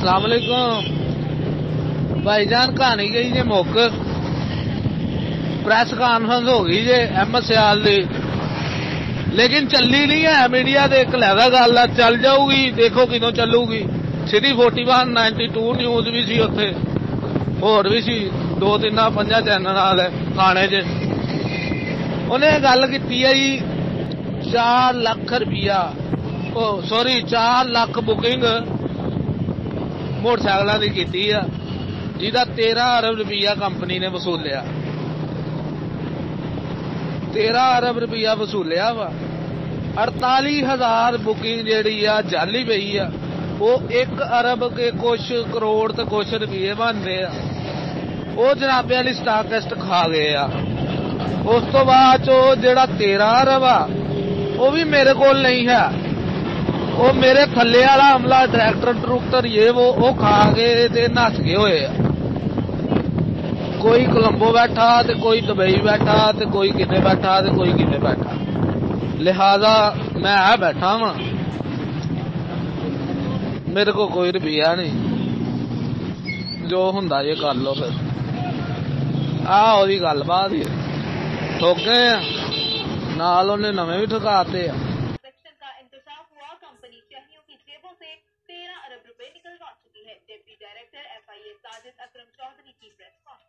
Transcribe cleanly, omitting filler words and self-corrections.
अस्सलाम वालेकुम भाईजान। कहानी गई जे मुक, प्रेस कॉन्फ्रेंस हो गई जे अहमद सियाल दी, लेकिन चली नहीं है। मीडिया दे कलैदा गल चल जाऊगी, देखो किदों चलूगी। सिटी 41 92 न्यूज़ भी सी उत्थे, होर भी सी 2-3 5 चैनल वाले खाने च। उन्हें गल की है जी 4 लाख रुपया, सॉरी 4 लाख बुकिंग मोटरसाइकिलों की की है, जिहदा 13 अरब रुपया कंपनी ने वसूलिया। 13 अरब रुपया वसूलिया वा। 48,000 बुकिंग जी जाली पई है, वो 1 अरब के कुछ करोड़ तो कुछ रुपये बनते हैं। वो जनाबे वाली स्टाकिस्ट खा गए आ। उस तो बाद जो 13 अरब आ वो भी मेरे को नहीं है, वो मेरे थले वाला अमला डायरैक्टर ये वो खा के ते नस गए हुए आ। कोई कोलंबो बैठा तो कोई दुबई बैठा तो कोई किने बैठा तो कोई किने बैठा। लिहाजा मैं बैठा वा, मेरे को कोई रुपया नहीं, जो हुंदा जे कर लो। फिर ओदी गलबात ही ठोक गए नाल, उन्हें नवे भी ठकाते आ। का इंकशाफ हुआ, कंपनी शहरियों की जेबों से 13 अरब रुपए निकलवा चुकी है। डिप्टी डायरेक्टर FIA साजिद अकरम चौधरी की प्रेस कॉन्फ्रेंस।